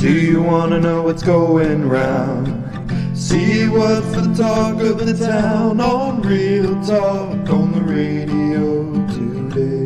Do you wanna know what's going round? See what's the talk of the town on Real Talk on the radio today.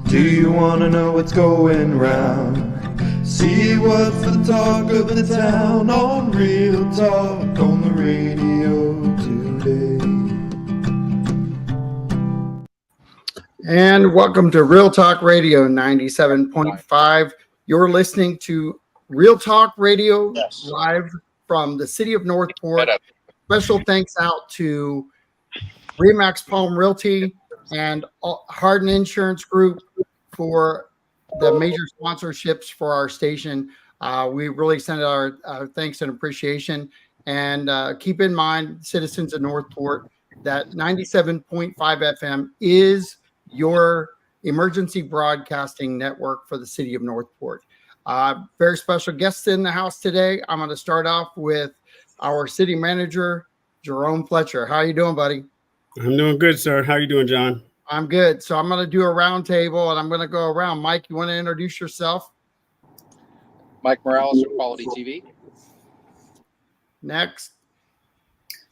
Do you wanna know what's going round? See what's the talk of the town on Real Talk on the radio today. And welcome to Real Talk Radio 97.5. You're listening to Real Talk Radio live from the city of Northport. Special thanks out to Remax Palm Realty and Hardin Insurance Group for the major sponsorships for our station. We really send our thanks and appreciation. And keep in mind, citizens of Northport, that 97.5 FM is your emergency broadcasting network for the city of Northport. Very special guests in the house today. I'm going to start off with our city manager, Jerome Fletcher. How are you doing, buddy? I'm doing good, sir. How are you doing, John? I'm good. So I'm going to do a round table and I'm going to go around. Mike, you want to introduce yourself? Mike Morales from Quality TV. Next.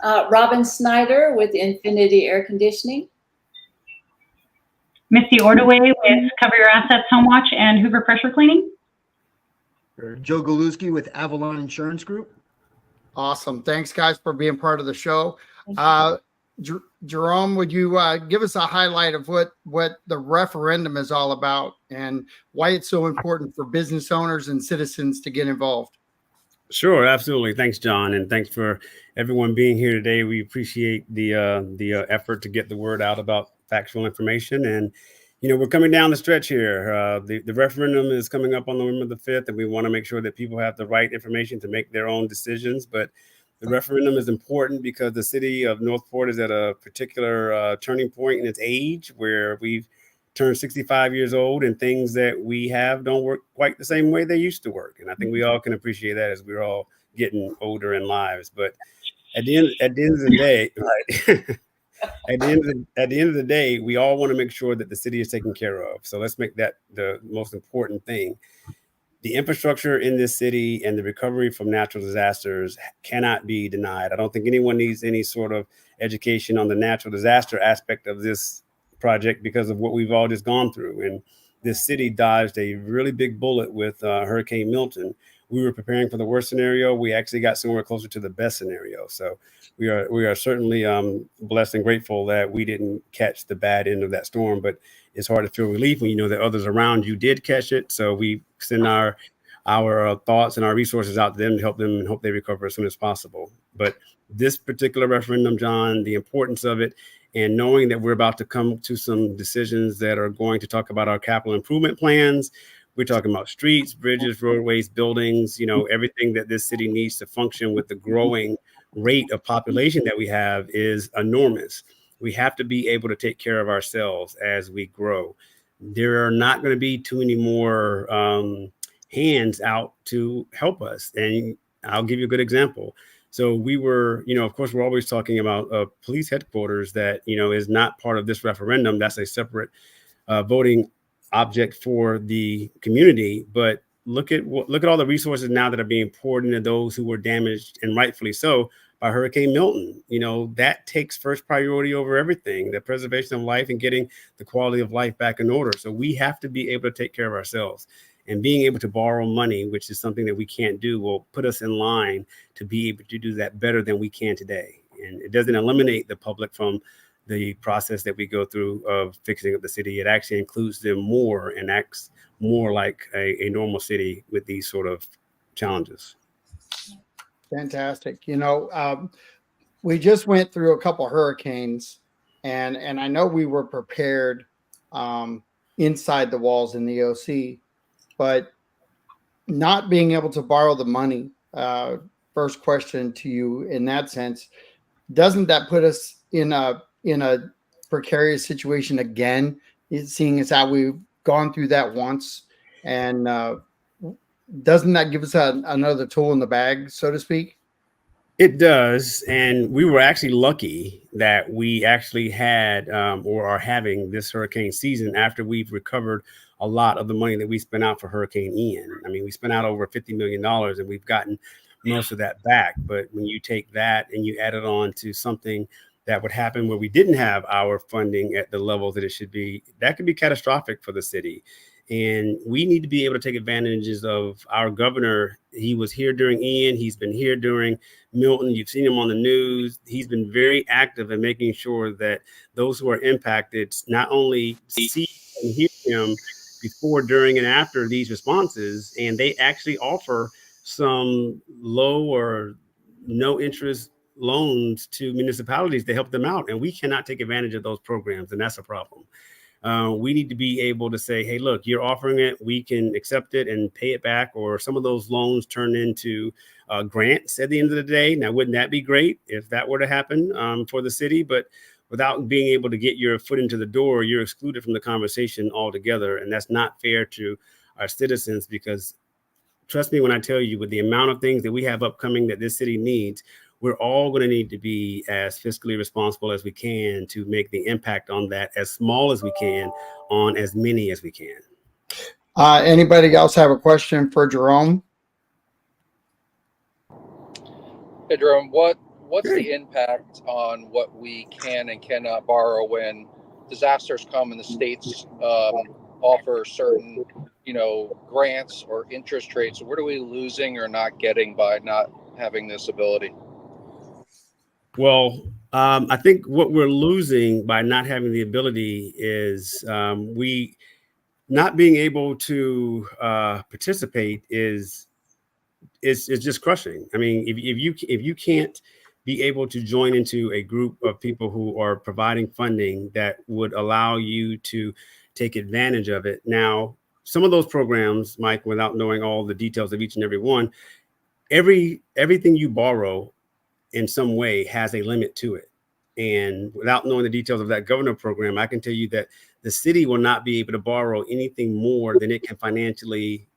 Robin Snyder with Infinity Air Conditioning. Misty Ordaway with Cover Your Assets Home Watch and Hoover Pressure Cleaning. Joe Galuski with Avalon Insurance Group. Awesome. Thanks, guys, for being part of the show. Jerome, would you give us a highlight of what the referendum is all about and why it's so important for business owners and citizens to get involved? Sure, absolutely. Thanks, John, and thanks for everyone being here today. We appreciate the effort to get the word out about factual information. And, you know, we're coming down the stretch here. The referendum is coming up on November the 5th, and we want to make sure that people have the right information to make their own decisions. But the referendum is important because the city of Northport is at a particular turning point in its age where we've turned 65 years old and things that we have don't work quite the same way they used to work. And I think we all can appreciate that as we're all getting older in lives. But at the end of the day, right, at the end of the day, we all want to make sure that the city is taken care of. So let's make that the most important thing. the infrastructure in this city and the recovery from natural disasters cannot be denied. I don't think anyone needs any sort of education on the natural disaster aspect of this project because of what we've all just gone through. And this city dodged a really big bullet with Hurricane Milton. We were preparing for the worst scenario. We actually got somewhere closer to the best scenario. So we are certainly blessed and grateful that we didn't catch the bad end of that storm. But it's hard to feel relief when you know that others around you did catch it. So we send our thoughts and our resources out to them to help them and hope they recover as soon as possible. But this particular referendum, John, the importance of it, and knowing that we're about to come to some decisions that are going to talk about our capital improvement plans. We're talking about streets, bridges, roadways, buildings, everything that this city needs to function with the growing rate of population that we have is enormous. We have to be able to take care of ourselves as we grow. There are not going to be too many more hands out to help us. And I'll give you a good example. So we were, of course, we're always talking about police headquarters that, is not part of this referendum. That's a separate voting object for the community. But look at all the resources now that are being poured into those who were damaged, and rightfully so, by Hurricane Milton. That takes first priority over everything, the preservation of life and getting the quality of life back in order. So we have to be able to take care of ourselves. And being able to borrow money, which is something that we can't do, will put us in line to be able to do that better than we can today. And it doesn't eliminate the public from the process that we go through of fixing up the city. It actually includes them more and acts more like a normal city with these sort of challenges. Fantastic. We just went through a couple hurricanes, and I know we were prepared inside the walls in the OC. But not being able to borrow the money, first question to you in that sense, doesn't that put us in a precarious situation again, seeing as how we've gone through that once? And doesn't that give us another tool in the bag, so to speak? It does. And we were actually lucky that we actually had or are having this hurricane season after we've recovered a lot of the money that we spent out for Hurricane Ian. I mean, we spent out over $50 million and we've gotten most of that back. But when you take that and you add it on to something that would happen where we didn't have our funding at the level that it should be, that could be catastrophic for the city. And we need to be able to take advantages of our governor. He was here during Ian. He's been here during Milton. You've seen him on the news. He's been very active in making sure that those who are impacted not only see and hear him before, during, and after these responses, and they actually offer some low or no interest loans to municipalities to help them out. And we cannot take advantage of those programs, and that's a problem. We need to be able to say, hey, look, you're offering it. We can accept it and pay it back. Or some of those loans turn into grants at the end of the day. Now, wouldn't that be great if that were to happen for the city? But without being able to get your foot into the door, you're excluded from the conversation altogether. And that's not fair to our citizens, because trust me when I tell you, with the amount of things that we have upcoming that this city needs, we're all going to need to be as fiscally responsible as we can to make the impact on that as small as we can on as many as we can. Anybody else have a question for Jerome? Hey, Jerome, what's the impact on what we can and cannot borrow when disasters come and the states offer certain, grants or interest rates? What are we losing or not getting by not having this ability? Well, I think what we're losing by not having the ability is we not being able to participate is just crushing. I mean, if you can't be able to join into a group of people who are providing funding that would allow you to take advantage of it. Now, some of those programs, Mike, without knowing all the details of each and every one, everything you borrow in some way has a limit to it. And without knowing the details of that governor program, I can tell you that the city will not be able to borrow anything more than it can financially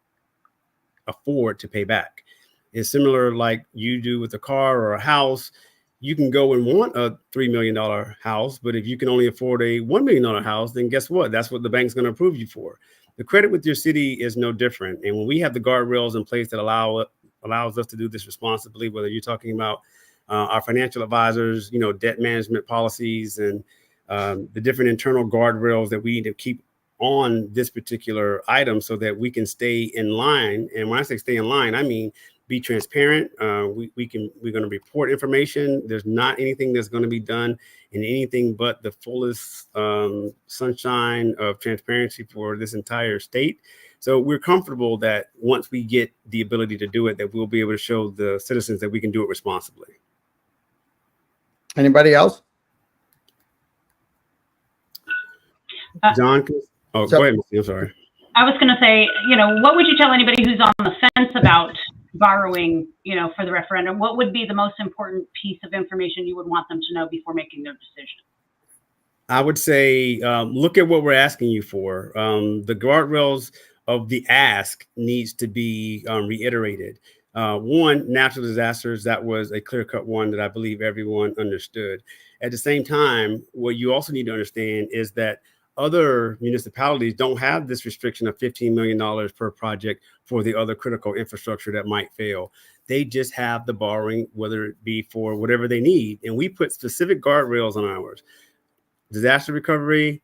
afford to pay back. It's similar like you do with a car or a house. You can go and want a $3 million house, but if you can only afford a $1 million house, then guess what? That's what the bank's going to approve you for. The credit with your city is no different. And when we have the guardrails in place that allows us to do this responsibly, whether you're talking about our financial advisors, debt management policies, and the different internal guardrails that we need to keep on this particular item so that we can stay in line. And when I say stay in line, I mean be transparent. We're going to report information. There's not anything that's going to be done in anything but the fullest sunshine of transparency for this entire state. So we're comfortable that once we get the ability to do it, that we'll be able to show the citizens that we can do it responsibly. Anybody else? John? Go ahead, Missy. I'm sorry. I was going to say, what would you tell anybody who's on the fence about borrowing, for the referendum? What would be the most important piece of information you would want them to know before making their decision? I would say, look at what we're asking you for. The guardrails of the ask needs to be reiterated. One, natural disasters, that was a clear-cut one that I believe everyone understood. At the same time, what you also need to understand is that other municipalities don't have this restriction of $15 million per project for the other critical infrastructure that might fail. They just have the borrowing, whether it be for whatever they need. And we put specific guardrails on ours. Disaster recovery,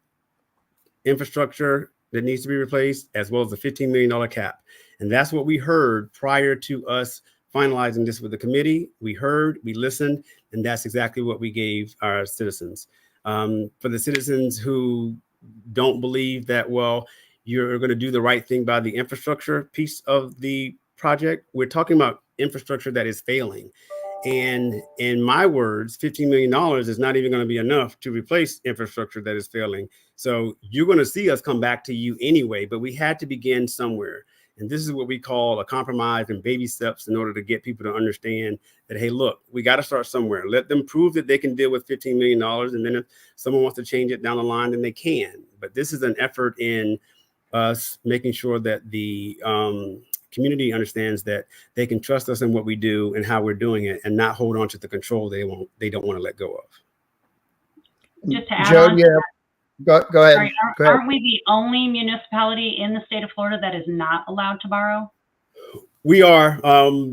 infrastructure that needs to be replaced, as well as the $15 million cap. And that's what we heard prior to us finalizing this with the committee. We heard, we listened, and that's exactly what we gave our citizens. For the citizens who don't believe that, well, you're going to do the right thing by the infrastructure piece of the project, we're talking about infrastructure that is failing. And in my words, $15 million is not even going to be enough to replace infrastructure that is failing. So you're going to see us come back to you anyway, but we had to begin somewhere. And this is what we call a compromise and baby steps in order to get people to understand that, hey, look, we got to start somewhere. Let them prove that they can deal with $15 million. And then if someone wants to change it down the line, then they can. But this is an effort in us making sure that the community understands that they can trust us in what we do and how we're doing it, and not hold on to the control they don't want to let go of. Just to add Joe, on, yeah, go ahead. sorry, Go ahead. aren't we the only municipality in the state of Florida that is not allowed to borrow? We are,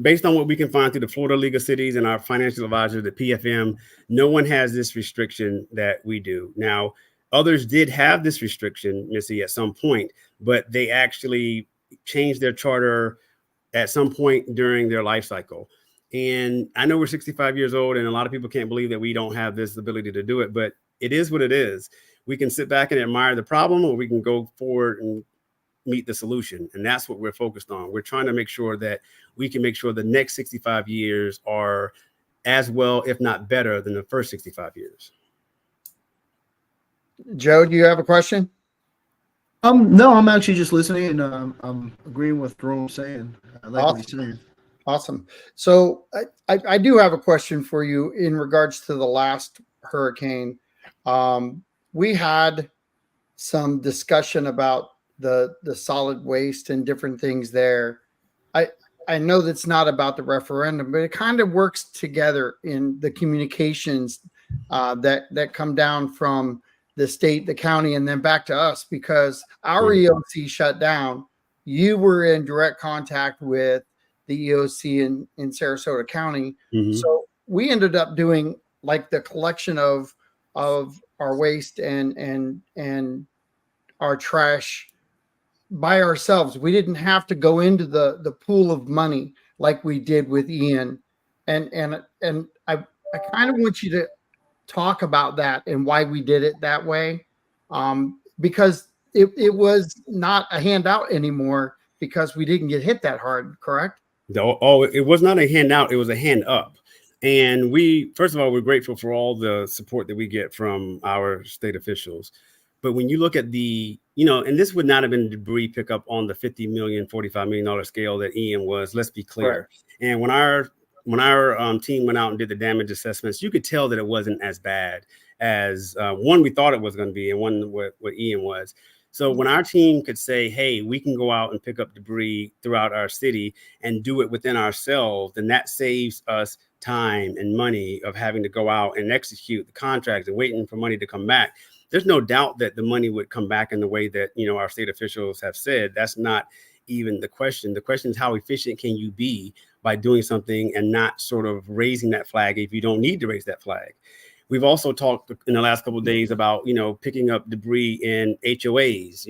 based on what we can find through the Florida League of Cities and our financial advisor, the PFM, no one has this restriction that we do. Now, others did have this restriction, Missy, at some point, but they actually changed their charter at some point during their life cycle. And I know we're 65 years old and a lot of people can't believe that we don't have this ability to do it, but it is what it is. We can sit back and admire the problem, or we can go forward and meet the solution. And that's what we're focused on. We're trying to make sure that we can make sure the next 65 years are as well, if not better, than the first 65 years. Joe, do you have a question? No, I'm actually just listening, and I'm agreeing with Jerome saying. I like what he's saying. Awesome. So I do have a question for you in regards to the last hurricane. We had some discussion about the solid waste and different things there. I know that's not about the referendum, but it kind of works together in the communications that come down from the state, the county, and then back to us, because our EOC shut down. You were in direct contact with the EOC in Sarasota County. Mm-hmm. So we ended up doing like the collection of our waste and our trash by ourselves. We didn't have to go into the pool of money like we did with Ian. And I kind of want you to talk about that and why we did it that way. Because it was not a handout anymore because we didn't get hit that hard, correct? Oh, it was not a handout. It was a hand up. And we, first of all, we're grateful for all the support that we get from our state officials. But when you look at the, and this would not have been debris pickup on the $50 million, $45 million scale that Ian was, let's be clear. Right. And when our team went out and did the damage assessments, you could tell that it wasn't as bad as one we thought it was going to be, and one what Ian was. So when our team could say, hey, we can go out and pick up debris throughout our city and do it within ourselves, then that saves us time and money of having to go out and execute the contracts and waiting for money to come back. there's no doubt that the money would come back in the way that, our state officials have said. That's not even the question. The question is, how efficient can you be by doing something and not sort of raising that flag if you don't need to raise that flag? We've also talked in the last couple of days about, picking up debris in HOAs.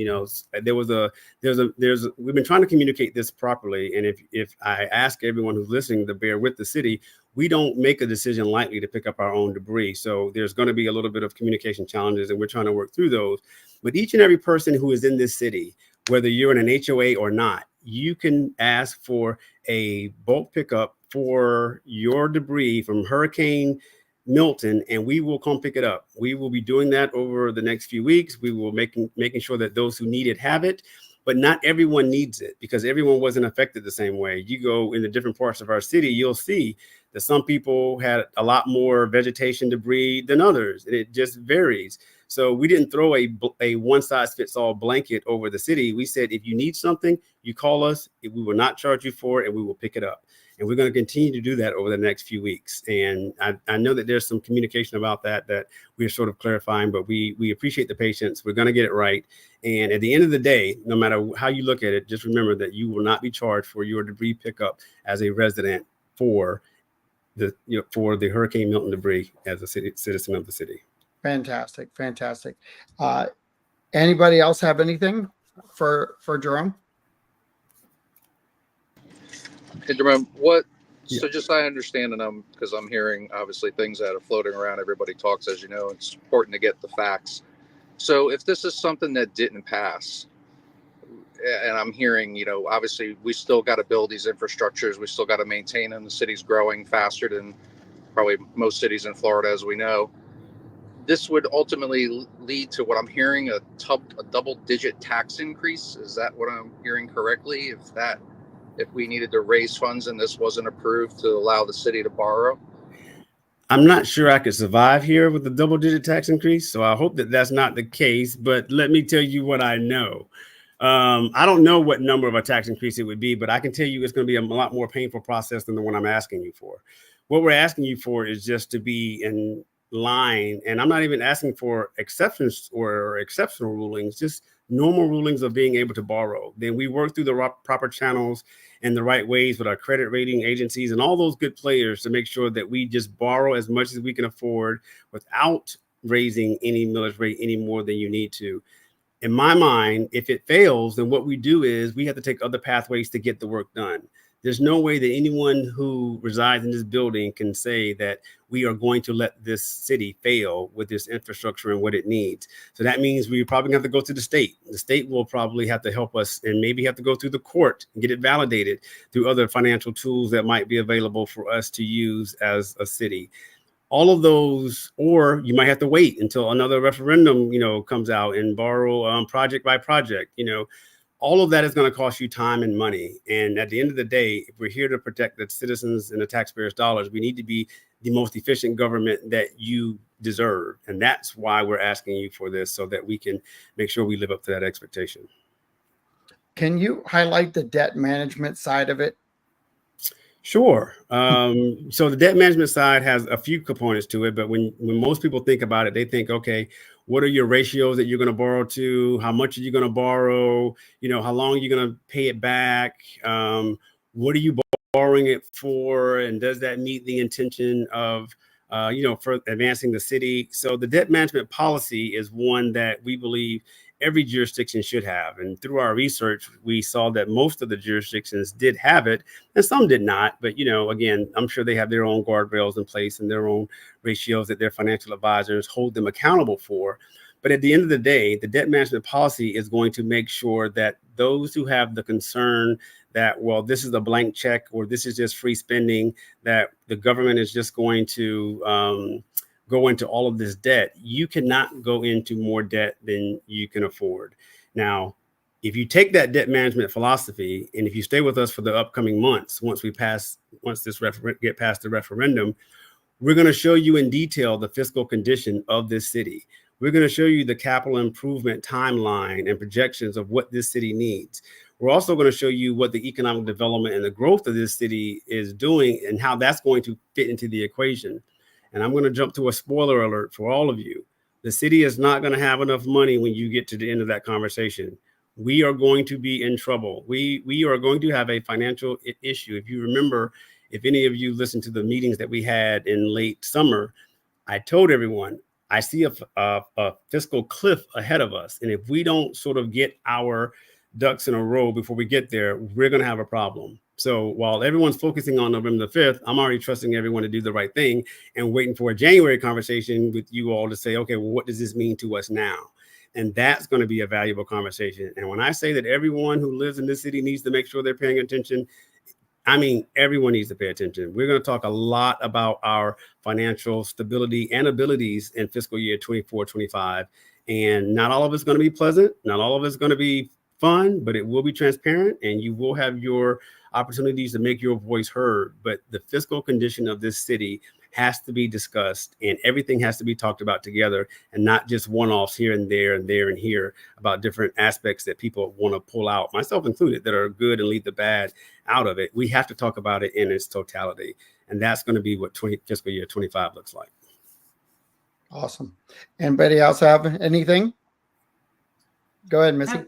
We've been trying to communicate this properly. And if I ask everyone who's listening to bear with the city, we don't make a decision lightly to pick up our own debris. So there's going to be a little bit of communication challenges, and we're trying to work through those. But each and every person who is in this city, whether you're in an HOA or not, you can ask for a bulk pickup for your debris from Hurricane Milton, and we will come pick it up. We will be doing that over the next few weeks. We will making sure that those who need it have it, but not everyone needs it because everyone wasn't affected the same way. You go in the different parts of our city, you'll see that some people had a lot more vegetation debris than others, and it just varies. So we didn't throw a one-size-fits-all blanket over the city. We said, if you need something, you call us. We will not charge you for it, and we will pick it up. And we're going to continue to do that over the next few weeks. And I know that there's some communication about that we're sort of clarifying, but we appreciate the patience. We're going to get it right. And at the end of the day, no matter how you look at it, just remember that you will not be charged for your debris pickup as a resident for the Hurricane Milton debris as a citizen of the city. Fantastic. Anybody else have anything for Jerome? Hey, Jerome, so just I understand, and because I'm hearing obviously things that are floating around, everybody talks, as you know, it's important to get the facts. So if this is something that didn't pass, and I'm hearing, obviously we still got to build these infrastructures, we still got to maintain them, the city's growing faster than probably most cities in Florida, as we know. This would ultimately lead to what I'm hearing, a double-digit tax increase. Is that what I'm hearing correctly? If we needed to raise funds and this wasn't approved to allow the city to borrow? I'm not sure I could survive here with the double-digit tax increase, so I hope that that's not the case. But let me tell you what I know. I don't know what number of a tax increase it would be, but I can tell you it's going to be a lot more painful process than the one I'm asking you for. What we're asking you for is just to be in line, and I'm not even asking for exceptions or exceptional rulings, just normal rulings of being able to borrow. Then we work through the proper channels and the right ways with our credit rating agencies and all those good players to make sure that we just borrow as much as we can afford without raising any millage rate any more than you need to. In my mind, if it fails, then what we do is we have to take other pathways to get the work done. There's no way that anyone who resides in this building can say that we are going to let this city fail with this infrastructure and what it needs. So that means we probably have to go to the state. The state will probably have to help us and maybe have to go through the court and get it validated through other financial tools that might be available for us to use as a city. All of those, or you might have to wait until another referendum, comes out and borrow project by project, all of that is going to cost you time and money. And at the end of the day, if we're here to protect the citizens and the taxpayers' dollars, we need to be the most efficient government that you deserve. And that's why we're asking you for this, so that we can make sure we live up to that expectation. Can you highlight the debt management side of it? Sure. So the debt management side has a few components to it, but when most people think about it, they think, okay, what are your ratios that you're going to borrow to? How much are you going to borrow? How long are you going to pay it back? What are you borrowing it for? And does that meet the intention of, for advancing the city? So the debt management policy is one that we believe every jurisdiction should have. And through our research, we saw that most of the jurisdictions did have it and some did not. But, again, I'm sure they have their own guardrails in place and their own ratios that their financial advisors hold them accountable for. But at the end of the day, the debt management policy is going to make sure that those who have the concern that, well, this is a blank check or this is just free spending, that the government is just going to go into all of this debt, you cannot go into more debt than you can afford. Now, if you take that debt management philosophy, and if you stay with us for the upcoming months, once get past the referendum, we're going to show you in detail the fiscal condition of this city. We're going to show you the capital improvement timeline and projections of what this city needs. We're also going to show you what the economic development and the growth of this city is doing and how that's going to fit into the equation. And I'm going to jump to a spoiler alert for all of you. The city is not going to have enough money when you get to the end of that conversation. We are going to be in trouble. We are going to have a financial issue. If you remember, if any of you listened to the meetings that we had in late summer, I told everyone, I see a fiscal cliff ahead of us. And if we don't sort of get our ducks in a row before we get there, we're going to have a problem. So while everyone's focusing on November the 5th, I'm already trusting everyone to do the right thing and waiting for a January conversation with you all to say, okay, well, what does this mean to us now? And that's going to be a valuable conversation. And when I say that everyone who lives in this city needs to make sure they're paying attention, I mean, everyone needs to pay attention. We're going to talk a lot about our financial stability and abilities in fiscal year 24-25. And not all of it's going to be pleasant. Not all of it's going to be fun, but it will be transparent and you will have your opportunities to make your voice heard. But the fiscal condition of this city has to be discussed and everything has to be talked about together and not just one-offs here and there and there and here about different aspects that people want to pull out, myself included, that are good and leave the bad out of it. We have to talk about it in its totality. And that's going to be what fiscal year 25 looks like. Awesome. Anybody else have anything? Go ahead, Missy.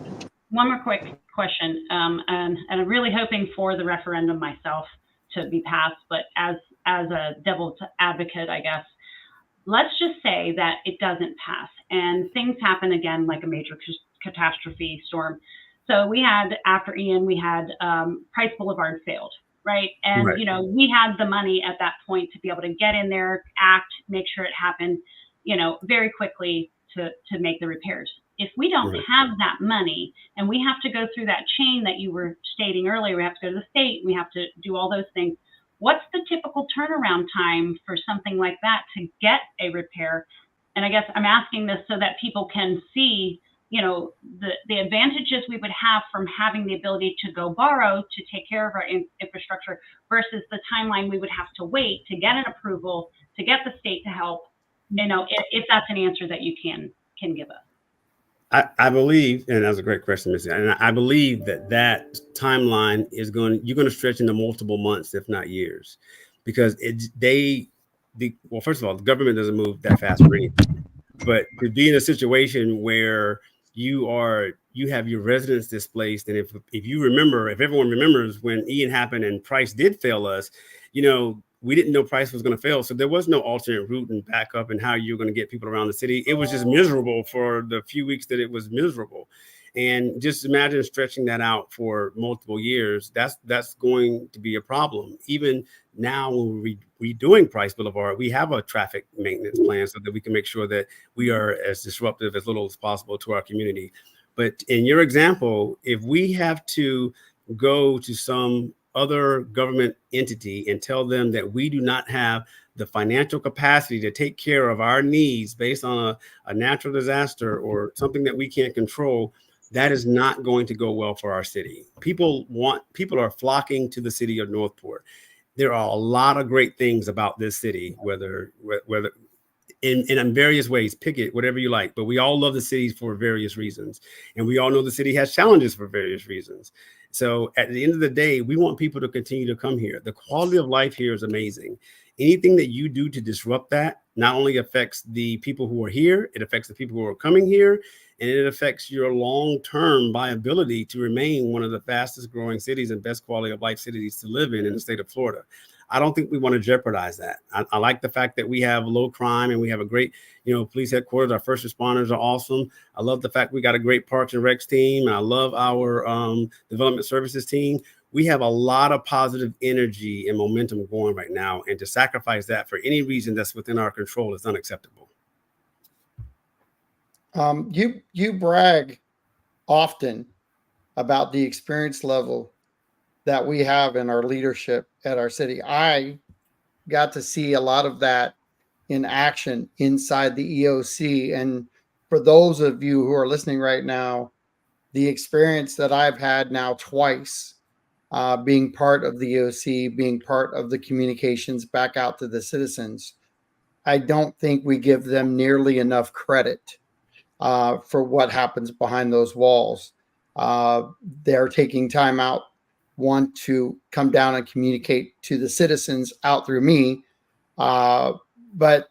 One more quick question. And I'm really hoping for the referendum myself to be passed, but as a devil's advocate, I guess, let's just say that it doesn't pass and things happen again, like a major catastrophe storm. So we had, after Ian, we had Price Boulevard failed, right? And, Right. you know, we had the money at that point to be able to get in there, act, make sure it happened, you know, very quickly to make the repairs. If we don't Right. have that money and we have to go through that chain that you were stating earlier, we have to go to the state, we have to do all those things. What's the typical turnaround time for something like that to get a repair? And I guess I'm asking this so that people can see, you know, the advantages we would have from having the ability to go borrow to take care of our infrastructure versus the timeline we would have to wait to get an approval, to get the state to help, you know, if that's an answer that you can give us. I believe, and that's a great question, Missy, and I believe that timeline is you're going to stretch into multiple months, if not years, because well, first of all, the government doesn't move that fast for anything, but to be in a situation where you have your residents displaced, and if everyone remembers when Ian happened and Price did fail us, you know, we didn't know Price was going to fail. So there was no alternate route and backup and how you're going to get people around the city. It was just miserable for the few weeks that it was miserable. And just imagine stretching that out for multiple years. That's going to be a problem. Even now, when we're redoing Price Boulevard, we have a traffic maintenance plan so that we can make sure that we are as disruptive as little as possible to our community. But in your example, if we have to go to some other government entity and tell them that we do not have the financial capacity to take care of our needs based on a natural disaster or something that we can't control, that is not going to go well for our city. People are flocking to the city of Northport. There are a lot of great things about this city, whether in various ways, pick it, whatever you like, but we all love the city for various reasons. And we all know the city has challenges for various reasons. So at the end of the day, we want people to continue to come here. The quality of life here is amazing. Anything that you do to disrupt that not only affects the people who are here, it affects the people who are coming here, and it affects your long-term viability to remain one of the fastest growing cities and best quality of life cities to live in the state of Florida. I don't think we want to jeopardize that. I like the fact that we have low crime and we have a great, police headquarters. Our first responders are awesome. I love the fact we got a great Parks and Recs team. And I love our development services team. We have a lot of positive energy and momentum going right now. And to sacrifice that for any reason that's within our control is unacceptable. You brag often about the experience level that we have in our leadership at our city. I got to see a lot of that in action inside the EOC. And for those of you who are listening right now, the experience that I've had now twice, being part of the EOC, being part of the communications back out to the citizens, I don't think we give them nearly enough credit for what happens behind those walls. They're taking time out, want to come down and communicate to the citizens out through me. But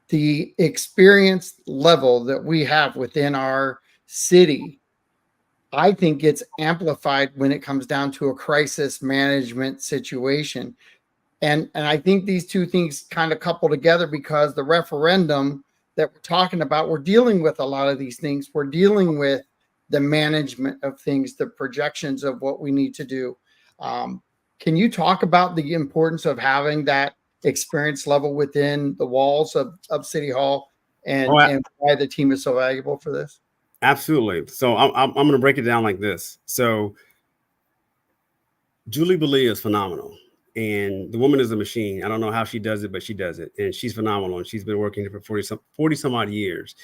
the experience level that we have within our city, I think gets amplified when it comes down to a crisis management situation. And I think these two things kind of couple together, because the referendum that we're talking about, we're dealing with a lot of these things. We're dealing with the management of things, the projections of what we need to do. Can you talk about the importance of having that experience level within the walls of City Hall, and why the team is so valuable for this? Absolutely. So I'm going to break it down like this. So Julie Belia is phenomenal. And the woman is a machine. I don't know how she does it, but she does it. And she's phenomenal. And she's been working here for 40 some odd years.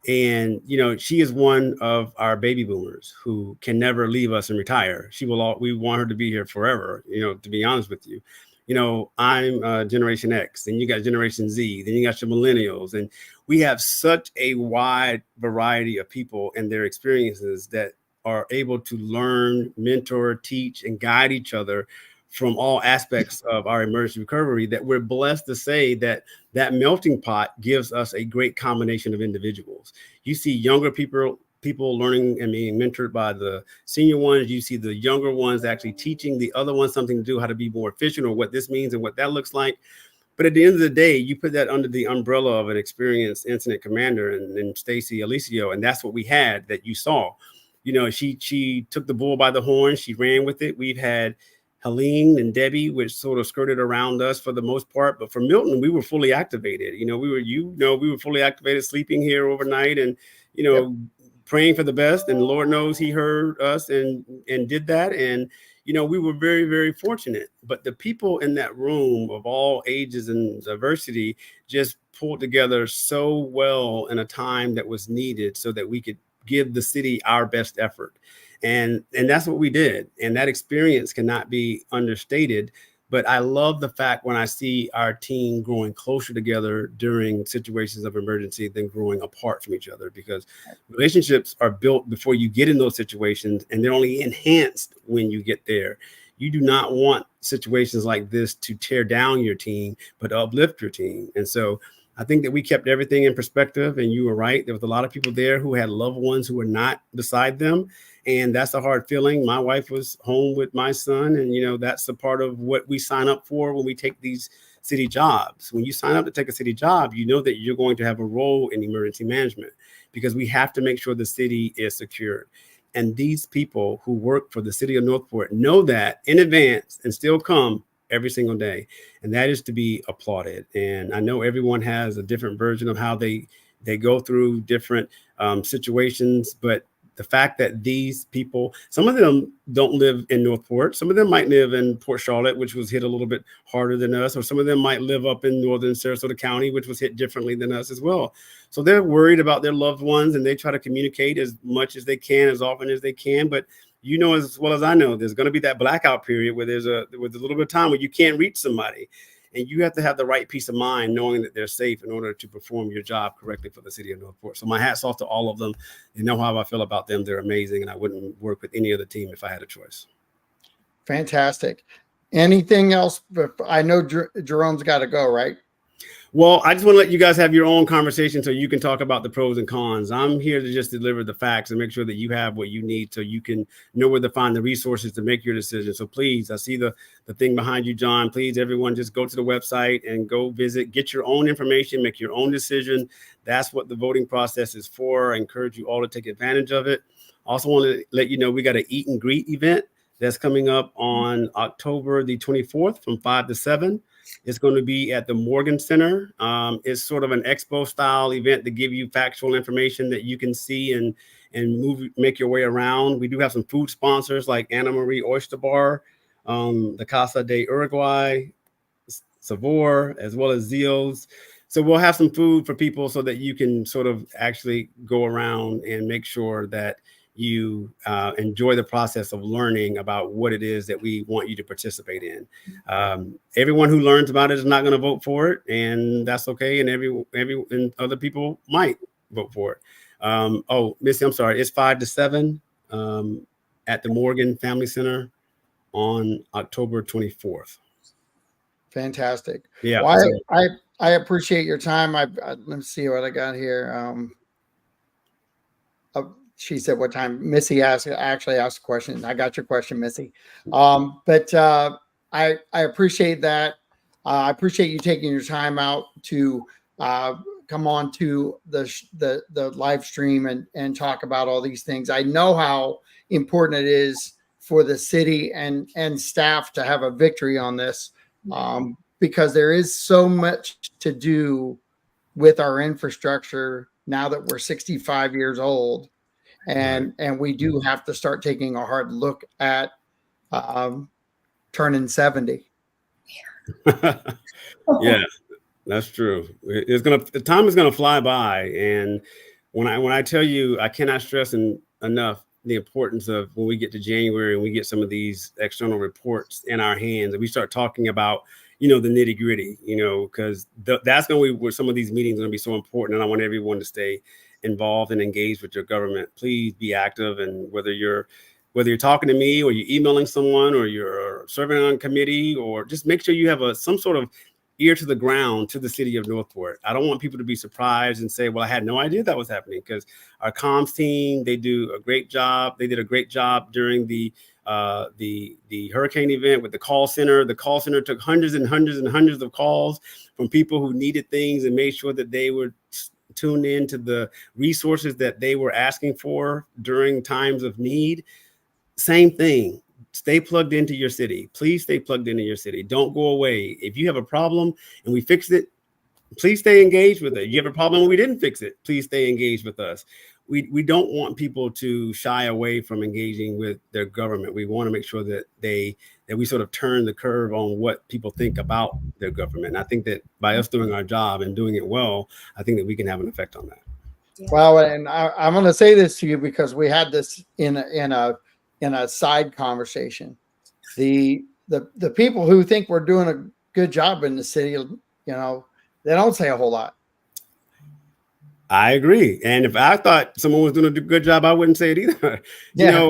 And, you know, she is one of our baby boomers who can never leave us and retire. We want her to be here forever, you know, to be honest with you. You know, I'm Generation X, then you got Generation Z, then you got your millennials. And we have such a wide variety of people and their experiences that are able to learn, mentor, teach, and guide each other from all aspects of our emergency recovery, that we're blessed to say that that melting pot gives us a great combination of individuals. You see younger people learning and being mentored by the senior ones. You see the younger ones actually teaching the other ones something to do, how to be more efficient, or what this means and what that looks like. But at the end of the day, you put that under the umbrella of an experienced incident commander and Stacy Alicio, and that's what we had that you saw. You know, she took the bull by the horn. She ran with it. We've had Helene and Debbie, which sort of skirted around us for the most part. But for Milton, we were fully activated. You know, we were fully activated, sleeping here overnight and, you know, praying for the best. And Lord knows he heard us and did that. And, you know, we were very, very fortunate. But the people in that room of all ages and diversity just pulled together so well in a time that was needed so that we could give the city our best effort. And that's what we did. And that experience cannot be understated. But I love the fact when I see our team growing closer together during situations of emergency than growing apart from each other, because relationships are built before you get in those situations, and they're only enhanced when you get there. You do not want situations like this to tear down your team, but uplift your team. And so I think that we kept everything in perspective, and you were right. There was a lot of people there who had loved ones who were not beside them. And that's a hard feeling. My wife was home with my son. And, you know, that's a part of what we sign up for when we take these city jobs. When you sign up to take a city job, you know that you're going to have a role in emergency management, because we have to make sure the city is secure. And these people who work for the city of Northport know that in advance and still come every single day. And that is to be applauded. And I know everyone has a different version of how they go through different situations, but the fact that these people, some of them don't live in Northport. Some of them might live in Port Charlotte, which was hit a little bit harder than us. Or some of them might live up in northern Sarasota County, which was hit differently than us as well. So they're worried about their loved ones, and they try to communicate as much as they can, as often as they can. But you know as well as I know, there's going to be that blackout period where there's a little bit of time where you can't reach somebody. And you have to have the right peace of mind knowing that they're safe in order to perform your job correctly for the city of Northport. So my hat's off to all of them. You know how I feel about them. They're amazing. And I wouldn't work with any other team if I had a choice. Fantastic. Anything else? I know Jerome's got to go, right? Well, I just want to let you guys have your own conversation so you can talk about the pros and cons. I'm here to just deliver the facts and make sure that you have what you need so you can know where to find the resources to make your decision. So please, I see the thing behind you, John. Please, everyone, just go to the website and go visit, get your own information, make your own decision. That's what the voting process is for. I encourage you all to take advantage of it. Also want to let you know we got an eat and greet event that's coming up on October the 24th from 5 to 7. It's going to be at the Morgan Center. It's sort of an expo style event to give you factual information that you can see and make your way around. We do have some food sponsors like Anna Marie Oyster Bar, the Casa de Uruguay, Savor, as well as Zio's. So we'll have some food for people so that you can sort of actually go around and make sure that you enjoy the process of learning about what it is that we want you to participate in. Everyone who learns about it is not going to vote for it, and that's okay. And and other people might vote for it. Oh, Missy, I'm sorry. It's 5 to 7 at the Morgan Family Center on October 24th. Fantastic. Yeah. Well, I appreciate your time. Let's see what I got here. She said, "What time?" Missy actually asked a question. I got your question, Missy. But I appreciate that. I appreciate you taking your time out to come on to the live stream and talk about all these things. I know how important it is for the city and staff to have a victory on this, because there is so much to do with our infrastructure now that we're 65 years old, and we do have to start taking a hard look at turning 70. Yeah, that's true. The time is gonna fly by, and when I tell you, I cannot stress enough the importance of when we get to January and we get some of these external reports in our hands and we start talking about, the nitty gritty, because that's going to be where some of these meetings are going to be so important. And I want everyone to stay involved and engaged with your government. Please be active, and whether you're talking to me or you're emailing someone or you're serving on a committee, or just make sure you have some sort of ear to the ground to the city of Northport. I don't want people to be surprised and say, well, I had no idea that was happening, because our comms team, they do a great job. They did a great job during the hurricane event with the call center. The call center took hundreds and hundreds and hundreds of calls from people who needed things and made sure that they were tuned in to the resources that they were asking for during times of need. Same thing. Stay plugged into your city. Please stay plugged into your city. Don't go away. If you have a problem and we fixed it, please stay engaged with it. You have a problem and we didn't fix it, please stay engaged with us. We don't want people to shy away from engaging with their government. We want to make sure that we sort of turn the curve on what people think about their government. And I think that by us doing our job and doing it well, I think that we can have an effect on that. Yeah. Well, and I'm going to say this to you because we had this in a side conversation. The people who think we're doing a good job in the city, they don't say a whole lot. I agree. And if I thought someone was doing a good job, I wouldn't say it either. Yeah.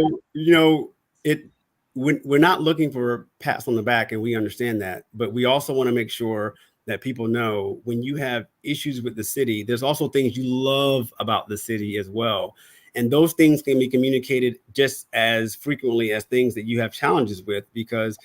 We're not looking for pats on the back, and we understand that, but we also want to make sure that people know when you have issues with the city, there's also things you love about the city as well. And those things can be communicated just as frequently as things that you have challenges with, because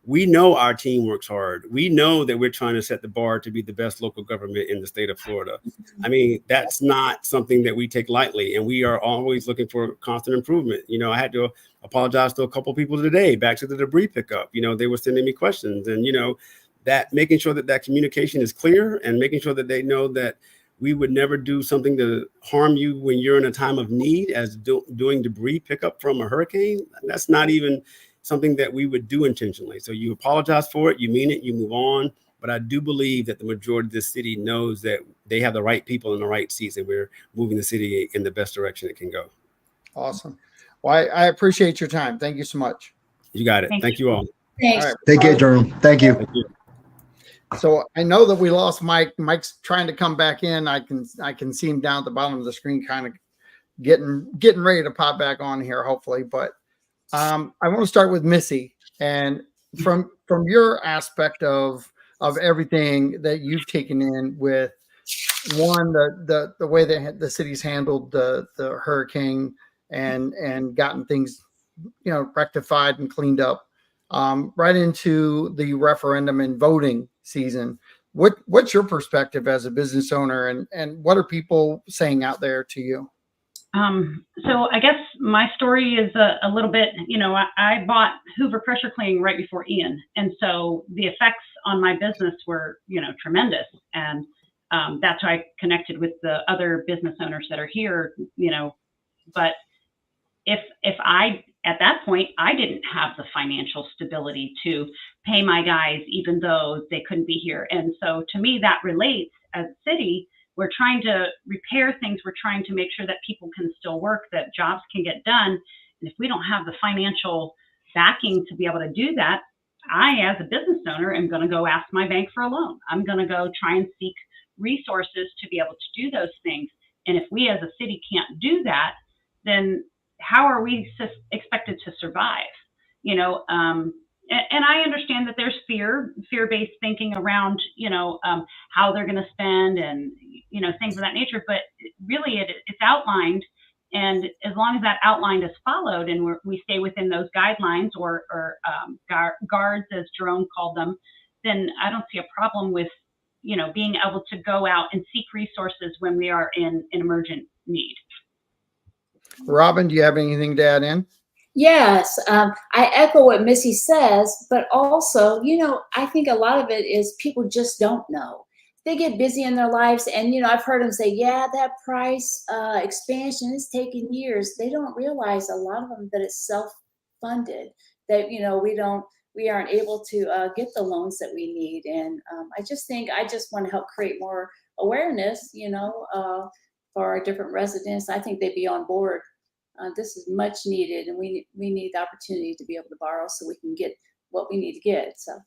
we know our team works hard. We know that we're trying to set the bar to be the best local government in the state of Florida. I mean, that's not something that we take lightly, and we are always looking for constant improvement. I had to apologize to a couple of people today back to the debris pickup. They were sending me questions, and that making sure that communication is clear and making sure that they know that we would never do something to harm you when you're in a time of need, as doing debris pickup from a hurricane. That's not even something that we would do intentionally. So you apologize for it, you mean it, you move on. But I do believe that the majority of the city knows that they have the right people in the right seats, and we're moving the city in the best direction it can go. Awesome. Well, I appreciate your time. Thank you so much. You got it. Thank you all. Thanks. All right. Take care, Jerome. Thank you. Thank you. So I know that we lost Mike. Mike's trying to come back in. I can see him down at the bottom of the screen, kind of getting ready to pop back on here, hopefully. But I want to start with Missy, and from your aspect of everything that you've taken in with one, the way that the city's handled the hurricane and gotten things rectified and cleaned up, right into the referendum and voting season. What's your perspective as a business owner, and what are people saying out there to you? So I guess my story is a little bit, I bought Hoover Pressure Cleaning right before Ian. And so the effects on my business were, tremendous. And that's why I connected with the other business owners that are here, but if I, at that point, I didn't have the financial stability to pay my guys, even though they couldn't be here. And so to me, that relates as a city. We're trying to repair things. We're trying to make sure that people can still work, that jobs can get done. And if we don't have the financial backing to be able to do that, I, as a business owner, am going to go ask my bank for a loan. I'm going to go try and seek resources to be able to do those things. And if we as a city can't do that, then how are we expected to survive? and I understand that there's fear-based thinking around, how they're going to spend and, things of that nature. But really, it's outlined, and as long as that outline is followed, and we stay within those guidelines or guards, as Jerome called them, then I don't see a problem with, being able to go out and seek resources when we are in an emergent need. Robin, do you have anything to add in? Yes, I echo what Missy says, but also, I think a lot of it is people just don't know. They get busy in their lives, and I've heard them say, "Yeah, that price expansion is taking years." They don't realize, a lot of them, that it's self-funded. That we aren't able to get the loans that we need, and I just want to help create more awareness, for our different residents. I think they'd be on board. This is much needed, and we need the opportunity to be able to borrow so we can get what we need to get. So,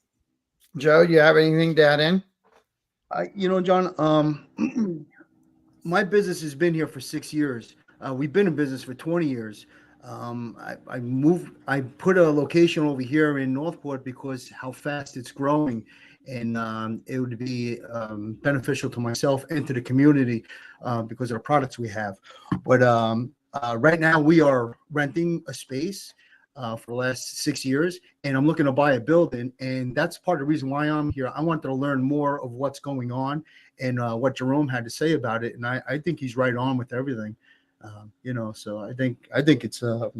Joe, you have anything to add in? John, my business has been here for 6 years. We've been in business for 20 years. I put a location over here in Northport because how fast it's growing, and it would be beneficial to myself and to the community because of the products we have. But right now we are renting a space for the last 6 years, and I'm looking to buy a building, and that's part of the reason why I'm here. I wanted to learn more of what's going on and what Jerome had to say about it, and I think he's right on with everything. So I think it's a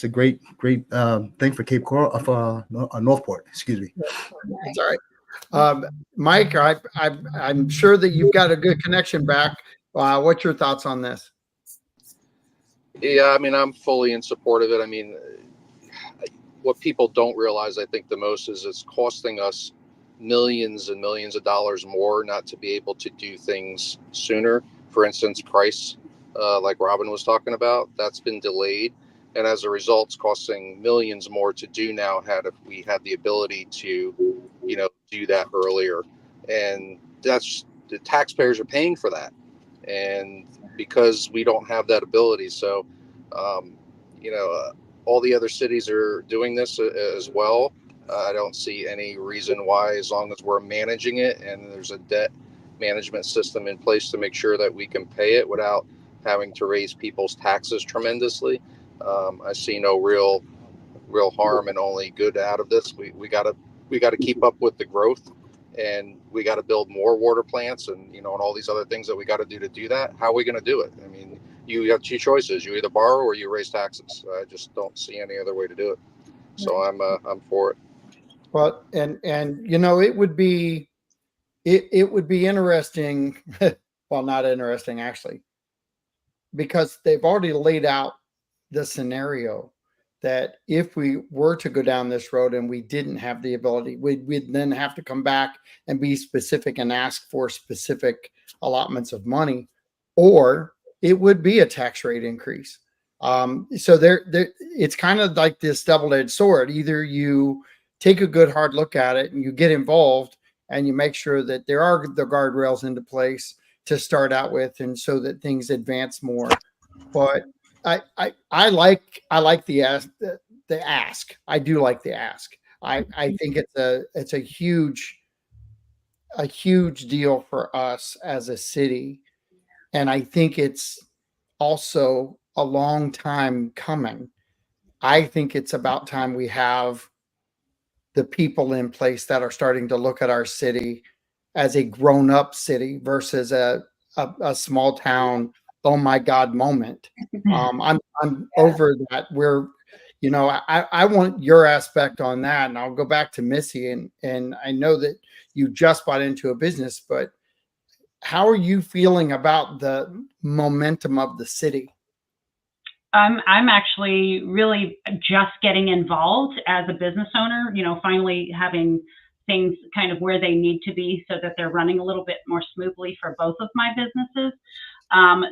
great thing for Cape Coral, Northport. Excuse me. That's all right. Mike, I'm sure that you've got a good connection back. What's your thoughts on this? Yeah, I mean, I'm fully in support of it. I mean, what people don't realize, I think, the most is it's costing us millions and millions of dollars more not to be able to do things sooner. For instance, price, like Robin was talking about, that's been delayed. And as a result, it's costing millions more to do now if we had the ability to, do that earlier. And that's, the taxpayers are paying for that. And because we don't have that ability. So, all the other cities are doing this as well. I don't see any reason why, as long as we're managing it and there's a debt management system in place to make sure that we can pay it without having to raise people's taxes tremendously. I see no real harm and only good out of this. We gotta keep up with the growth, and we got to build more water plants and and all these other things that we got to do that. How are we going to do it? I mean, you have two choices: you either borrow or you raise taxes. I just don't see any other way to do it. So I'm for it. Well, and it would be interesting. Well, not interesting actually, because they've already laid out the scenario that if we were to go down this road and we didn't have the ability, we'd then have to come back and be specific and ask for specific allotments of money, or it would be a tax rate increase. So it's kind of like this double-edged sword. Either you take a good hard look at it and you get involved and you make sure that there are the guardrails into place to start out with, and so that things advance more. But I like the ask. I do like the ask. I think it's a huge deal for us as a city, and I think it's also a long time coming. I think it's about time we have the people in place that are starting to look at our city as a grown-up city versus a small town, oh my God moment. I'm over that. I want your aspect on that, and I'll go back to Missy, and I know that you just bought into a business, but how are you feeling about the momentum of the city? I'm actually really just getting involved as a business owner, finally having things kind of where they need to be so that they're running a little bit more smoothly for both of my businesses,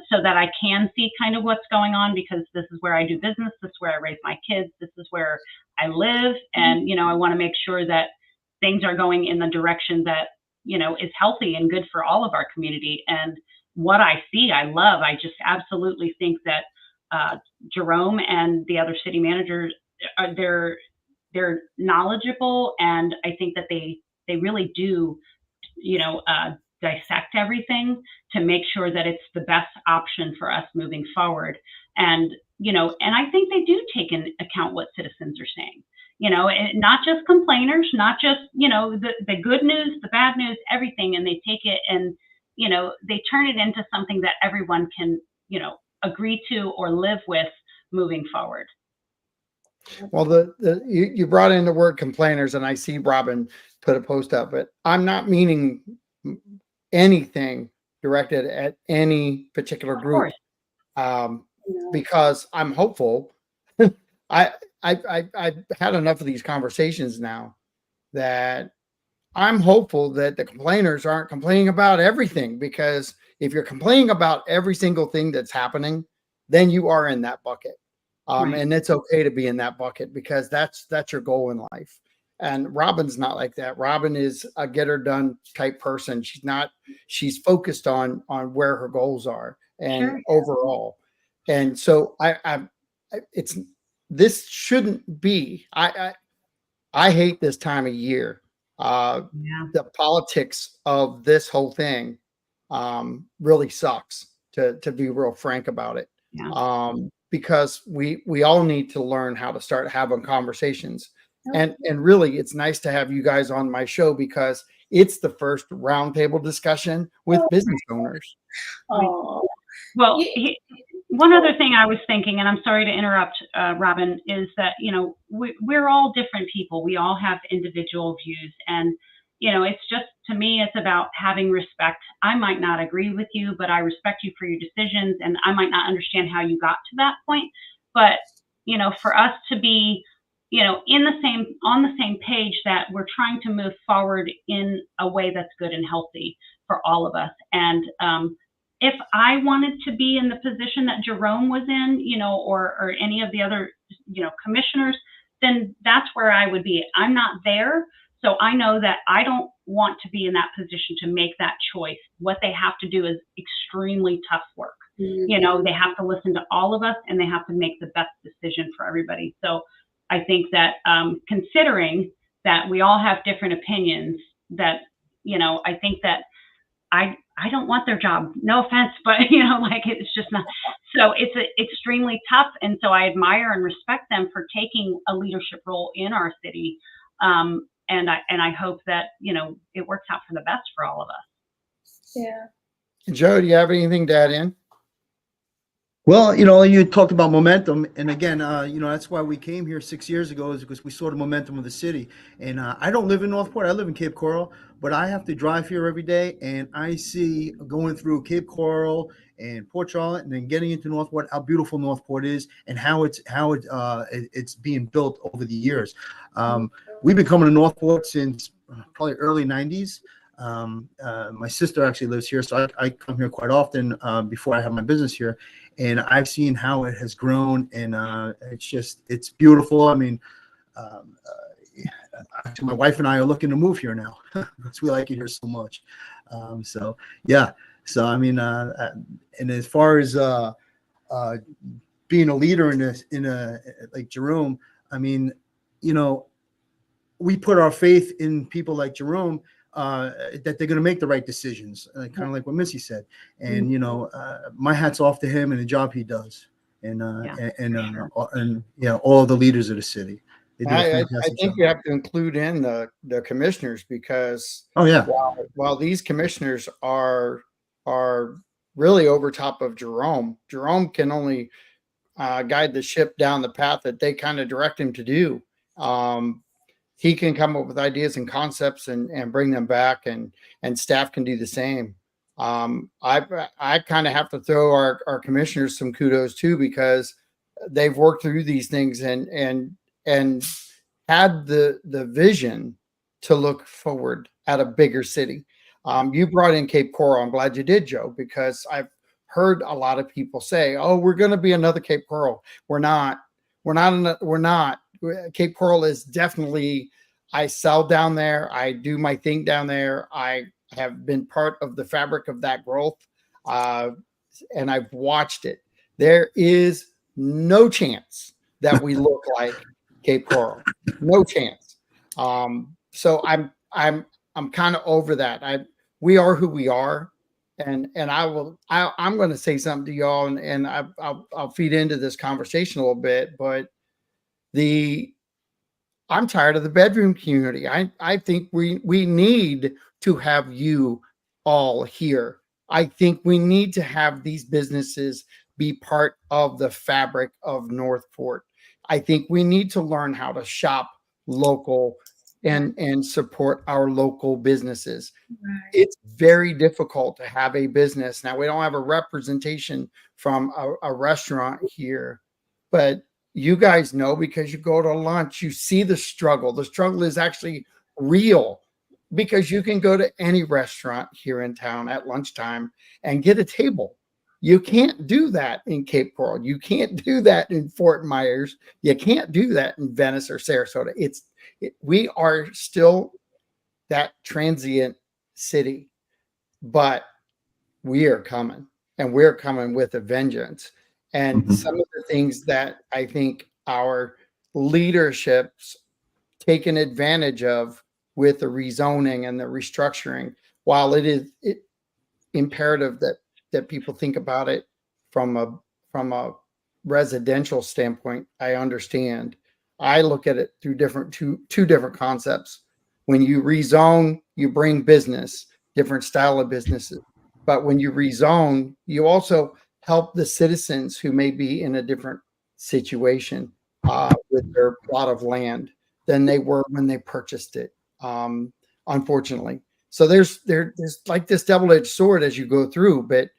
so that I can see kind of what's going on, because this is where I do business, this is where I raise my kids, this is where I live, and, I want to make sure that things are going in the direction that, is healthy and good for all of our community. And what I see, I love. I just absolutely think that Jerome and the other city managers, they're they're knowledgeable, and I think that they really do, dissect everything to make sure that it's the best option for us moving forward. And and I think they do take into account what citizens are saying. And not just complainers, not just the good news, the bad news, everything, and they take it and they turn it into something that everyone can agree to or live with moving forward. Well, you brought in the word complainers, and I see Robin put a post up, but I'm not meaning anything directed at any particular group, because I'm hopeful. I've had enough of these conversations now that I'm hopeful that the complainers aren't complaining about everything, because if you're complaining about every single thing that's happening, then you are in that bucket. Right. And it's okay to be in that bucket, because that's your goal in life. And Robin's not like that. Robin is a get her done type person. She's focused on where her goals are and overall. And so this shouldn't be, I hate this time of year. The politics of this whole thing really sucks, to be real frank about it. Because we all need to learn how to start having conversations. And really, it's nice to have you guys on my show, because it's the first roundtable discussion with business owners. Oh, well, one other thing I was thinking, and I'm sorry to interrupt, Robin, is that we're all different people. We all have individual views, and it's just, to me, it's about having respect. I might not agree with you, but I respect you for your decisions, and I might not understand how you got to that point. But for us to be on the same page, that we're trying to move forward in a way that's good and healthy for all of us. And if I wanted to be in the position that Jerome was in, or any of the other, commissioners, then that's where I would be. I'm not there. So I know that I don't want to be in that position to make that choice. What they have to do is extremely tough work. They have to listen to all of us, and they have to make the best decision for everybody. So I think that considering that we all have different opinions, that, I think that I don't want their job. No offense, but it's just not. So it's extremely tough, and so I admire and respect them for taking a leadership role in our city. And I hope that it works out for the best for all of us. Yeah. Joe, do you have anything to add in? Well, you talked about momentum, and again, that's why we came here 6 years ago, is because we saw the momentum of the city. And I don't live in Northport; I live in Cape Coral, but I have to drive here every day, and I see, going through Cape Coral and Port Charlotte, and then getting into Northport, how beautiful Northport is, and how it's being built over the years. We've been coming to Northport since probably early '90s. My sister actually lives here, so I come here quite often before I have my business here. And I've seen how it has grown, and it's beautiful. I mean, my wife and I are looking to move here now because we like it here so much. So I mean, and as far as being a leader in a like Jerome, I mean, we put our faith in people like Jerome, that they're going to make the right decisions, kind of like what Missy said. And my hat's off to him and the job he does, and all the leaders of the city. I think you have to include in the commissioners, because while these commissioners are really over top of Jerome can only guide the ship down the path that they kind of direct him to do. He can come up with ideas and concepts and bring them back, and staff can do the same. I kind of have to throw our commissioners some kudos too, because they've worked through these things and had the vision to look forward at a bigger city. You brought in Cape Coral. I'm glad you did, Joe, because I've heard a lot of people say, "Oh, we're going to be another Cape Coral." We're not. Cape Coral is definitely, I sell down there. I do my thing down there. I have been part of the fabric of that growth, and I've watched it. There is no chance that we look like Cape Coral. No chance. So I'm kind of over that. We are who we are, and I'm going to say something to y'all, and I'll feed into this conversation a little bit, but I'm tired of the bedroom community. I think we need to have you all here. I think we need to have these businesses be part of the fabric of Northport. I think we need to learn how to shop local and support our local businesses. Right. It's very difficult to have a business. Now, we don't have a representation from a restaurant here, but you guys know, because you go to lunch, you see the struggle. The struggle is actually real, because you can go to any restaurant here in town at lunchtime and get a table. You can't do that in Cape Coral. You can't do that in Fort Myers. You can't do that in Venice or Sarasota. We are still that transient city, but we are coming, and we're coming with a vengeance. And some of the things that I think our leadership's taken advantage of with the rezoning and the restructuring, while it is imperative that people think about it from a residential standpoint, I understand. I look at it through two different concepts. When you rezone, you bring business, different style of businesses. But when you rezone, you also help the citizens who may be in a different situation with their plot of land than they were when they purchased it, unfortunately. So there's like this double-edged sword as you go through, but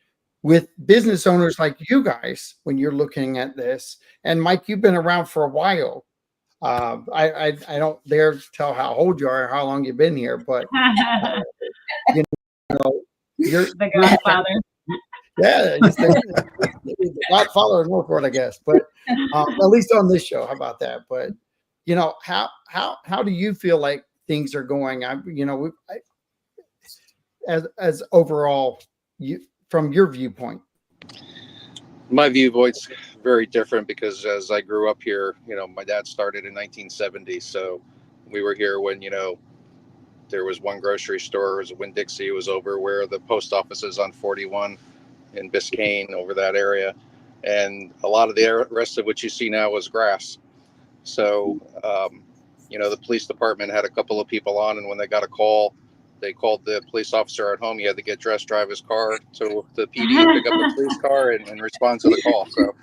with business owners like you guys, when you're looking at this, and Mike, you've been around for a while. I don't dare tell how old you are or how long you've been here, but you know, you're the Godfather. Yeah, the Godfather of Northport, I guess. But at least on this show, how about that? But how do you feel like things are going? As overall, from your viewpoint. My viewpoint's very different, because as I grew up here, my dad started in 1970, so we were here when there was one grocery store. It was Winn-Dixie. It was over where the post office is on 41 in Biscayne, over that area, and a lot of the rest of what you see now was grass. So the police department had a couple of people on, and when they got a call, they called the police officer at home. He had to get dressed, drive his car to the PD, pick up the police car, and respond to the call. So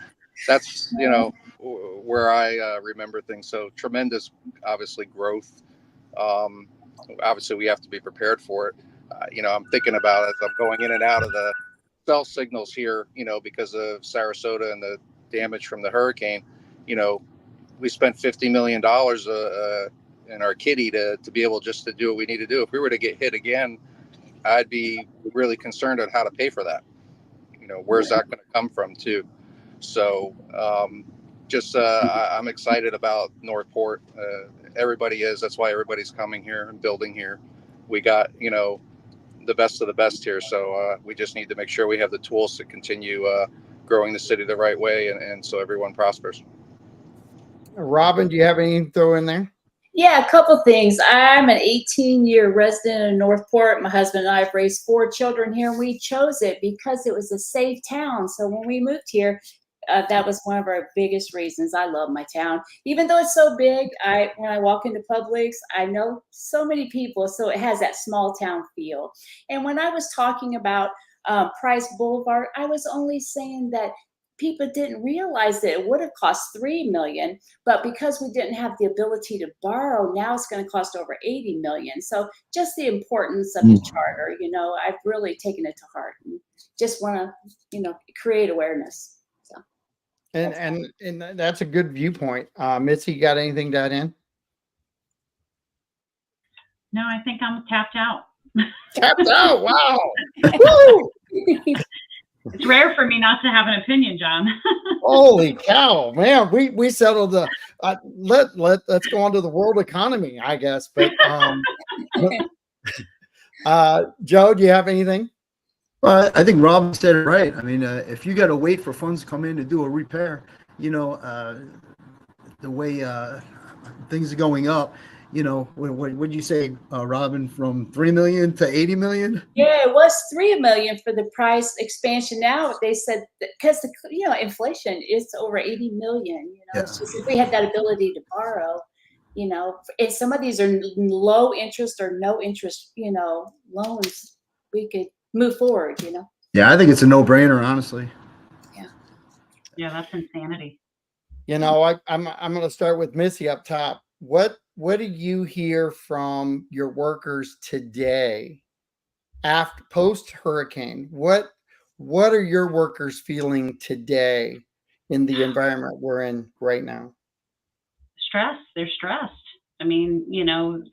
that's where I remember things. So tremendous, obviously, growth. Obviously, we have to be prepared for it. I'm thinking about, as I'm going in and out of the cell signals here, because of Sarasota and the damage from the hurricane. We spent $50 million in our kitty to be able just to do what we need to do. If we were to get hit again, I'd be really concerned on how to pay for that. Where's that going to come from too? So I'm excited about Northport. Everybody is. That's why everybody's coming here and building here. We got, the best of the best here. So we just need to make sure we have the tools to continue growing the city the right way, and so everyone prospers. Robin, do you have anything to throw in there? Yeah, a couple things. I'm an 18-year resident of Northport. My husband and I have raised 4 children here, and we chose it because it was a safe town. So when we moved here, that was one of our biggest reasons. I love my town. Even though it's so big, when I walk into Publix, I know so many people, so it has that small town feel. And when I was talking about Price Boulevard, I was only saying that people didn't realize that it would have cost $3 million, but because we didn't have the ability to borrow, now it's going to cost over $80 million. So just the importance of the charter, I've really taken it to heart and just want to, create awareness. So. And that's a good viewpoint. Mitzi, you got anything to add in? No, I think I'm tapped out. Tapped out. Wow. Woo! It's rare for me not to have an opinion, John. Holy cow, man! We settled the. Let's go on to the world economy, I guess. But Joe, do you have anything? Well, I think Robin said it right. I mean, if you got to wait for funds to come in to do a repair, the way things are going up. You know, what did you say, Robin, from 3 million to 80 million? Yeah, it was 3 million for the price expansion. Now they said because inflation is over 80 million. It's just if we had that ability to borrow, if some of these are low interest or no interest, loans, we could move forward. Yeah, I think it's a no-brainer, honestly. Yeah, that's insanity. I'm going to start with Missy up top. What do you hear from your workers today after post hurricane? What are your workers feeling today in the environment we're in right now? Stress. They're stressed. I mean,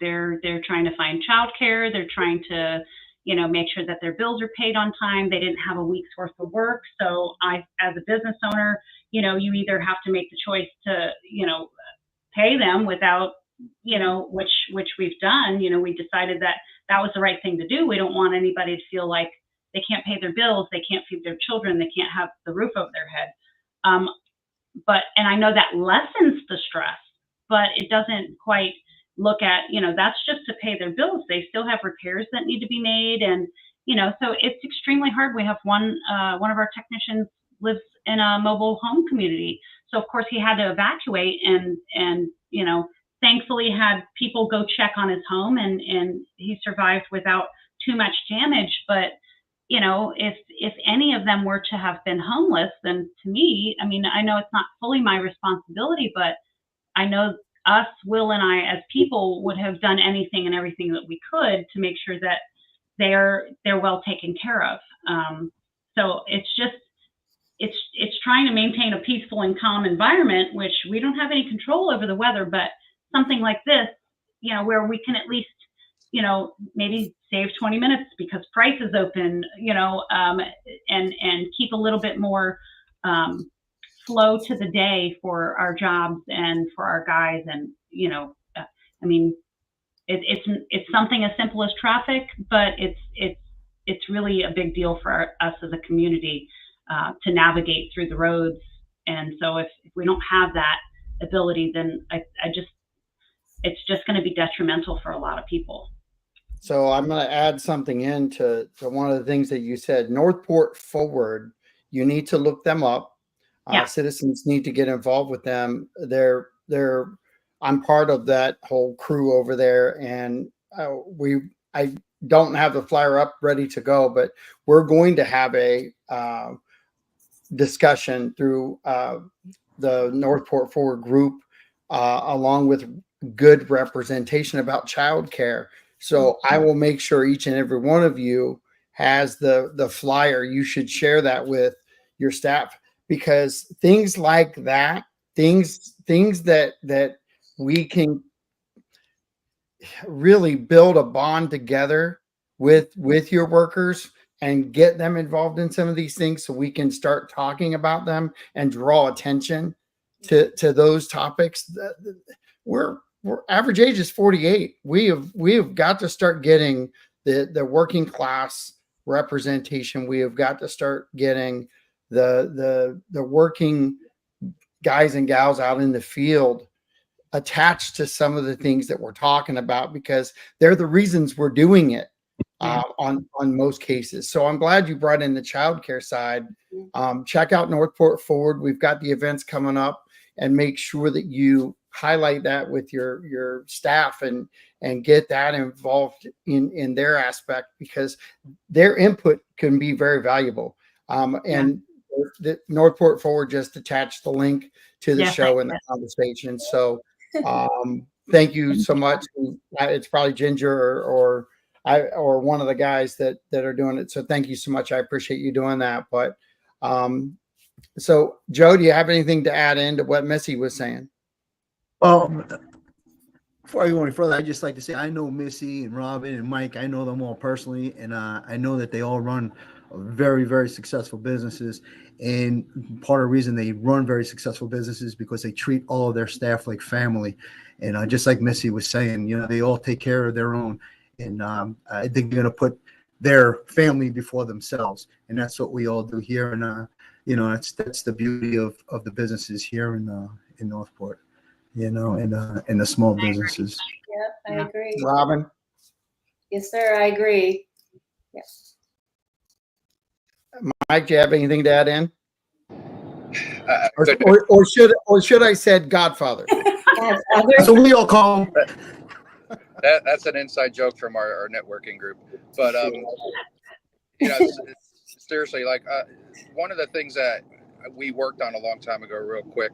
they're trying to find childcare. They're trying to, make sure that their bills are paid on time. They didn't have a week's worth of work. So as a business owner, you either have to make the choice to, pay them without, which we've done. We decided that was the right thing to do. We don't want anybody to feel like they can't pay their bills, they can't feed their children, they can't have the roof over their head. And I know that lessens the stress, but it doesn't quite look at, that's just to pay their bills. They still have repairs that need to be made. And, so it's extremely hard. We have one of our technicians lives in a mobile home community. So of course he had to evacuate and, thankfully had people go check on his home and he survived without too much damage. But, if any of them were to have been homeless, then to me, I mean, I know it's not fully my responsibility, but I know us, Will and I, as people, would have done anything and everything that we could to make sure that they're well taken care of. So it's trying to maintain a peaceful and calm environment, which we don't have any control over the weather, but something like this, where we can at least, maybe save 20 minutes because price is open, and keep a little bit more flow to the day for our jobs and for our guys. And, I mean, it's something as simple as traffic, but it's really a big deal for us as a community to navigate through the roads. And so if we don't have that ability, then it's just going to be detrimental for a lot of people. So I'm going to add something into one of the things that you said, Northport Forward. You need to look them up. Citizens need to get involved with them. I'm part of that whole crew over there, and I don't have the flyer up ready to go, but we're going to have a discussion through the Northport Forward group, along with good representation about childcare. So I will make sure each and every one of you has the flyer. You should share that with your staff, because things like that, things that we can really build a bond together with your workers and get them involved in some of these things, so we can start talking about them and draw attention to those topics. We're average age is 48. We have got to start getting the working class representation. We have got to start getting the working guys and gals out in the field attached to some of the things that we're talking about, because they're the reasons we're doing it on most cases. So I'm glad you brought in the childcare side. Check out Northport Forward. We've got the events coming up, and make sure that you highlight that with your staff and get that involved in their aspect, because their input can be very valuable. And the Northport Forward just attached the link to the show and the conversation. So thank you so much. It's probably Ginger or one of the guys that are doing it. So thank you so much. I appreciate you doing that. But so Joe, do you have anything to add into what Missy was saying? Well, before I go any further, I'd just like to say I know Missy and Robin and Mike. I know them all personally, and I know that they all run very, very successful businesses. And part of the reason they run very successful businesses because they treat all of their staff like family. And just like Missy was saying, they all take care of their own. And I think they're going to put their family before themselves. And that's what we all do here. And, that's the beauty of the businesses here in Northport. in the small businesses. Yep, I agree. Robin? Yes, sir, I agree. Yes. Mike, do you have anything to add in? Good. Or should I said Godfather? So we all call him. That's an inside joke from our networking group. But seriously, like one of the things that we worked on a long time ago, real quick,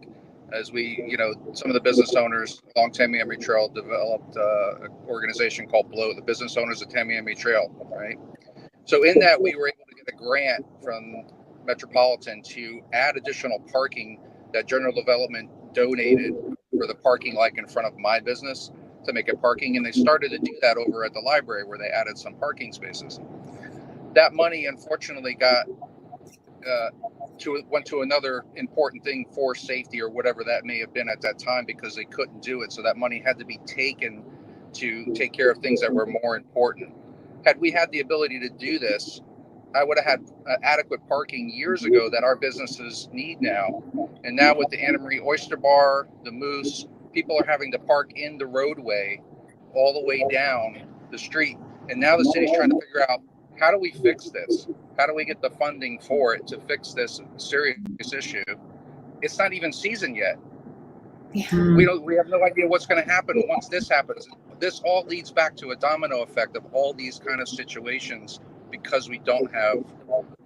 as we, some of the business owners along Tamiami Trail developed an organization called BLOW, the Business Owners of Tamiami Trail, right? So in that, we were able to get a grant from Metropolitan to add additional parking that General Development donated for the parking, like in front of my business, to make it parking. And they started to do that over at the library, where they added some parking spaces. That money, unfortunately, went to another important thing for safety, or whatever that may have been at that time, because they couldn't do it. So that money had to be taken to take care of things that were more important. Had we had the ability to do this, I would have had adequate parking years ago that our businesses need now. And now with the Anna Marie Oyster Bar, the Moose, people are having to park in the roadway all the way down the street. And now the city's trying to figure out, how do we fix this? How do we get the funding for it to fix this serious issue? It's not even season yet. Yeah. We have no idea what's going to happen once this happens. This all leads back to a domino effect of all these kind of situations, because we don't have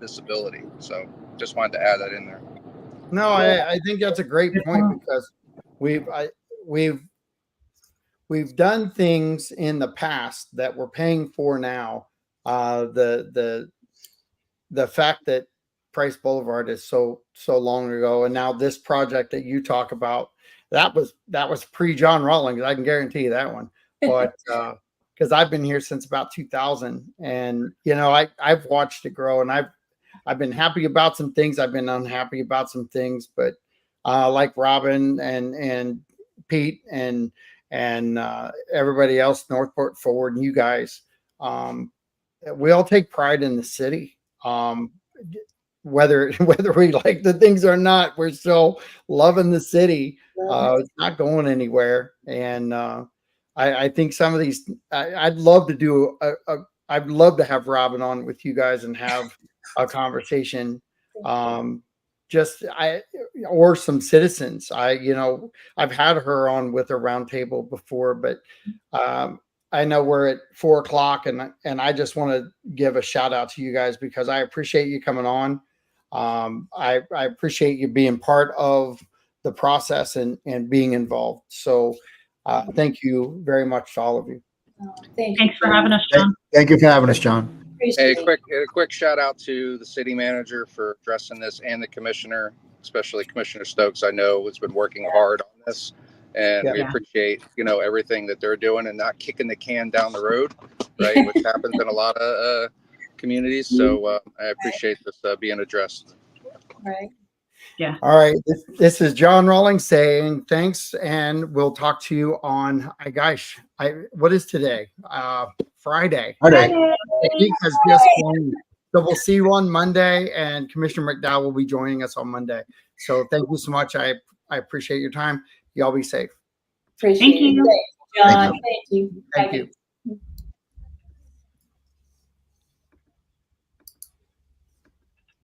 this ability. So just wanted to add that in there. No, I think that's a great point, because we've done things in the past that we're paying for now. The fact that Price Boulevard is so long ago, and now this project that you talk about, that was pre John Rawlings. I can guarantee you that one. But because I've been here since about 2000, and I've watched it grow, and I've been happy about some things. I've been unhappy about some things, but like Robin and Pete and everybody else, Northport Forward, and you guys, we all take pride in the city. Whether we like the things or not, we're still loving the city. It's not going anywhere, and I think some of these, I'd love to do I'd love to have Robin on with you guys and have a conversation. Or some citizens. I've had her on with a roundtable before, but I know we're at 4:00, and I just want to give a shout out to you guys, because I appreciate you coming on. I appreciate you being part of the process and being involved. So thank you very much to all of you. Thanks for having us, John. Thank you for having us, John. Hey, a quick shout out to the city manager for addressing this, and the commissioner, especially Commissioner Stokes. I know has been working hard on this, and we appreciate everything that they're doing, and not kicking the can down the road, right? Which happens in a lot of communities. So I appreciate this being addressed. Right. Yeah. All right. This is John Rawlings saying thanks, and we'll talk to you on. What is today? Friday. The week has just gone. So we'll see you on Monday, and Commissioner McDowell will be joining us on Monday. So thank you so much. I appreciate your time. Y'all be safe. Appreciate it. Thank you. Thanks, John. Thank you. Thank you.